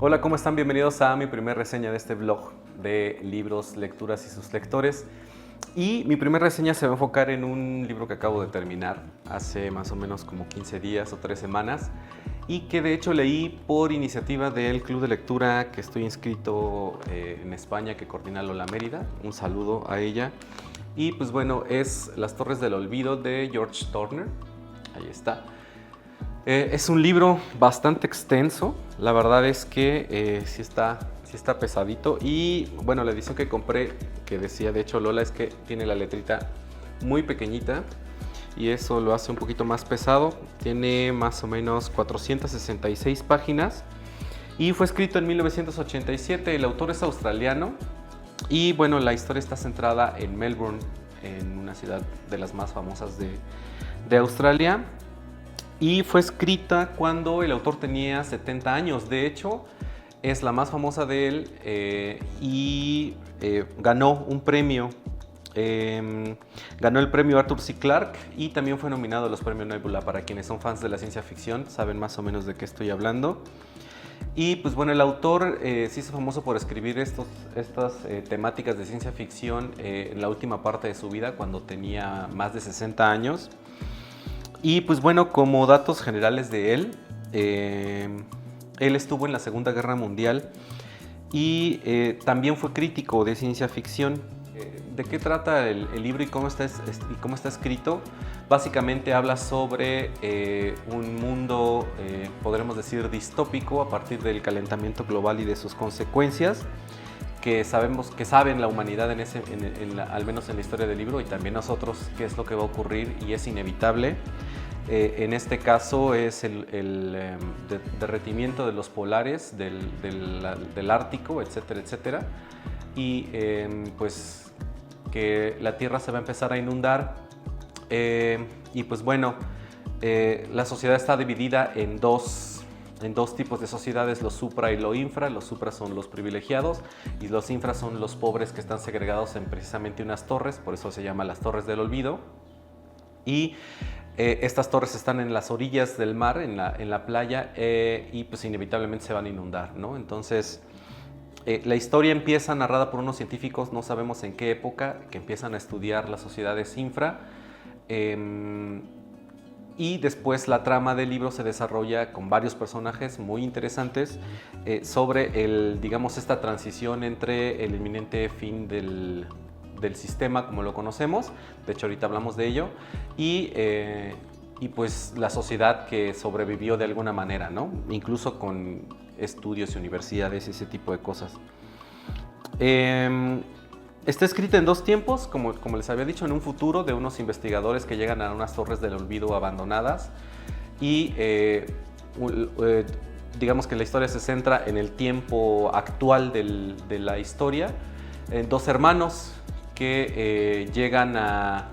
Hola, ¿cómo están? Bienvenidos a mi primera reseña de este blog de libros, lecturas y sus lectores. Y mi primera reseña se va a enfocar en un libro que acabo de terminar hace más o menos como 15 días o 3 semanas y que de hecho leí por iniciativa del club de lectura que estoy inscrito en España, que coordina Lola Mérida. Un saludo a ella. Y pues bueno, es Las Torres del Olvido de George Turner. Ahí está. Es un libro bastante extenso, la verdad es que sí está pesadito y bueno, la edición que compré, que decía de hecho Lola, es que tiene la letrita muy pequeñita y eso lo hace un poquito más pesado. Tiene más o menos 466 páginas y fue escrito en 1987, el autor es australiano y bueno, la historia está centrada en Melbourne, en una ciudad de las más famosas de Australia. Y fue escrita cuando el autor tenía 70 años. De hecho, es la más famosa de él y ganó un premio. Ganó el premio Arthur C. Clarke y también fue nominado a los premios Nebula. Para quienes son fans de la ciencia ficción, saben más o menos de qué estoy hablando. Y pues bueno, el autor se hizo famoso por escribir estas temáticas de ciencia ficción en la última parte de su vida, cuando tenía más de 60 años. Y pues bueno, como datos generales de él, él estuvo en la Segunda Guerra Mundial y también fue crítico de ciencia ficción. ¿De qué trata el libro y cómo está escrito? Básicamente habla sobre un mundo, podremos decir, distópico a partir del calentamiento global y de sus consecuencias, que saben la humanidad al menos en la historia del libro, y también nosotros, qué es lo que va a ocurrir y es inevitable. En este caso es el derretimiento de los polares, del Ártico, etcétera, etcétera. Y pues que la Tierra se va a empezar a inundar. Y pues bueno, la sociedad está dividida en dos tipos de sociedades, los supra y los infra. Los supra son los privilegiados y los infra son los pobres, que están segregados en precisamente unas torres, por eso se llama las Torres del Olvido. Y estas torres están en las orillas del mar, en la playa, y pues inevitablemente se van a inundar, ¿no? Entonces, la historia empieza narrada por unos científicos, no sabemos en qué época, que empiezan a estudiar las sociedades infra. Y después la trama del libro se desarrolla con varios personajes muy interesantes sobre digamos, esta transición entre el inminente fin del sistema como lo conocemos. De hecho, ahorita hablamos de ello. Y pues la sociedad que sobrevivió de alguna manera, ¿no? Incluso con estudios y universidades y ese tipo de cosas. Está escrita en dos tiempos, como les había dicho, en un futuro de unos investigadores que llegan a unas torres del olvido abandonadas y digamos que la historia se centra en el tiempo actual de la historia. Dos hermanos que llegan a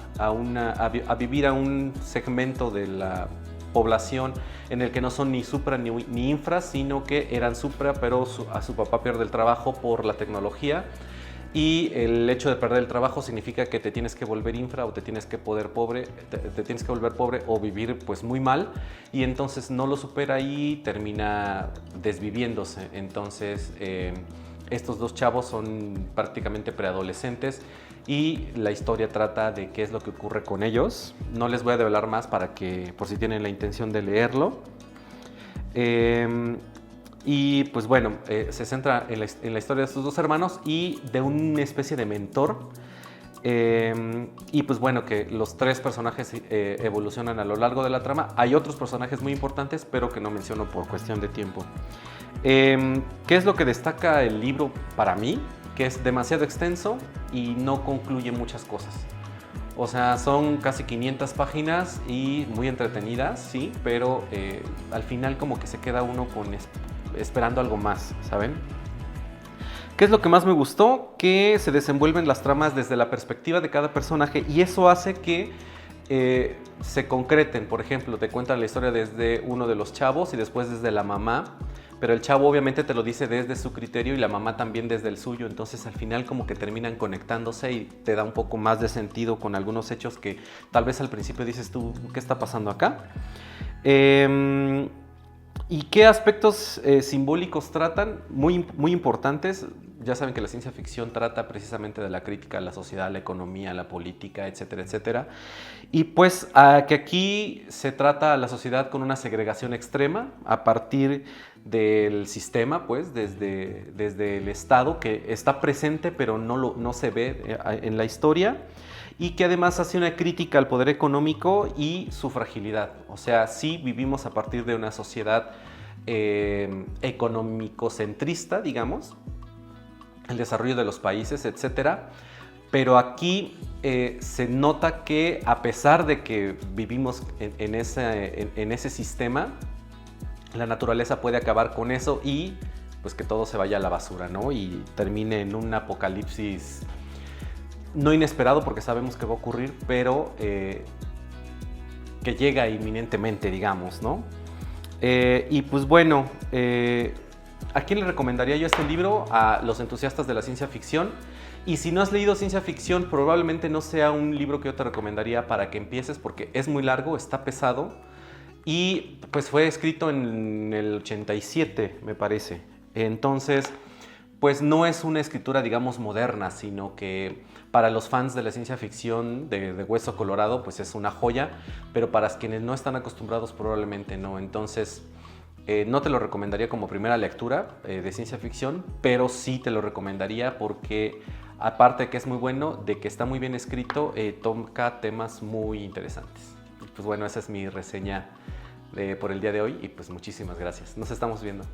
vivir a un segmento de la población en el que no son ni supra ni infra, sino que eran supra, pero a su papá pierde el trabajo por la tecnología. Y el hecho de perder el trabajo significa que te tienes que volver infra o te tienes que volver pobre o vivir pues muy mal, y entonces no lo supera y termina desviviéndose. Entonces estos dos chavos son prácticamente preadolescentes y la historia trata de qué es lo que ocurre con ellos. No les voy a develar más para que, por si tienen la intención de leerlo. Y pues bueno, se centra en la historia de estos dos hermanos y de una especie de mentor. Y pues bueno, que los tres personajes evolucionan a lo largo de la trama. Hay otros personajes muy importantes, pero que no menciono por cuestión de tiempo. ¿Qué es lo que destaca el libro para mí? Que es demasiado extenso y no concluye muchas cosas. O sea, son casi 500 páginas y muy entretenidas, sí, pero al final como que se queda uno esperando algo más, ¿saben? ¿Qué es lo que más me gustó? Que se desenvuelven las tramas desde la perspectiva de cada personaje y eso hace que se concreten. Por ejemplo, te cuentan la historia desde uno de los chavos y después desde la mamá, pero el chavo obviamente te lo dice desde su criterio y la mamá también desde el suyo. Entonces al final como que terminan conectándose y te da un poco más de sentido con algunos hechos que tal vez al principio dices tú, ¿qué está pasando acá? ¿Y qué aspectos simbólicos tratan? Muy importantes. Ya saben que la ciencia ficción trata precisamente de la crítica a la sociedad, a la economía, a la política, etcétera, etcétera. Y pues que aquí se trata a la sociedad con una segregación extrema a partir del sistema, pues desde el Estado, que está presente pero no se ve en la historia, y que además hace una crítica al poder económico y su fragilidad. O sea, sí vivimos a partir de una sociedad económico-centrista, digamos, el desarrollo de los países, etcétera. Pero aquí se nota que a pesar de que vivimos en ese sistema, la naturaleza puede acabar con eso y pues que todo se vaya a la basura, ¿no? Y termine en un apocalipsis no inesperado, porque sabemos que va a ocurrir, pero que llega inminentemente, digamos, ¿no? Y pues bueno, ¿a quién le recomendaría yo este libro? A los entusiastas de la ciencia ficción. Y si no has leído ciencia ficción, probablemente no sea un libro que yo te recomendaría para que empieces, porque es muy largo, está pesado y pues fue escrito en el 87, me parece. Entonces, pues no es una escritura, digamos, moderna, sino que para los fans de la ciencia ficción de Hueso Colorado, pues es una joya, pero para quienes no están acostumbrados probablemente no. Entonces, no te lo recomendaría como primera lectura de ciencia ficción, pero sí te lo recomendaría porque, aparte de que es muy bueno, de que está muy bien escrito, toca temas muy interesantes. Y pues bueno, esa es mi reseña por el día de hoy y pues muchísimas gracias. Nos estamos viendo.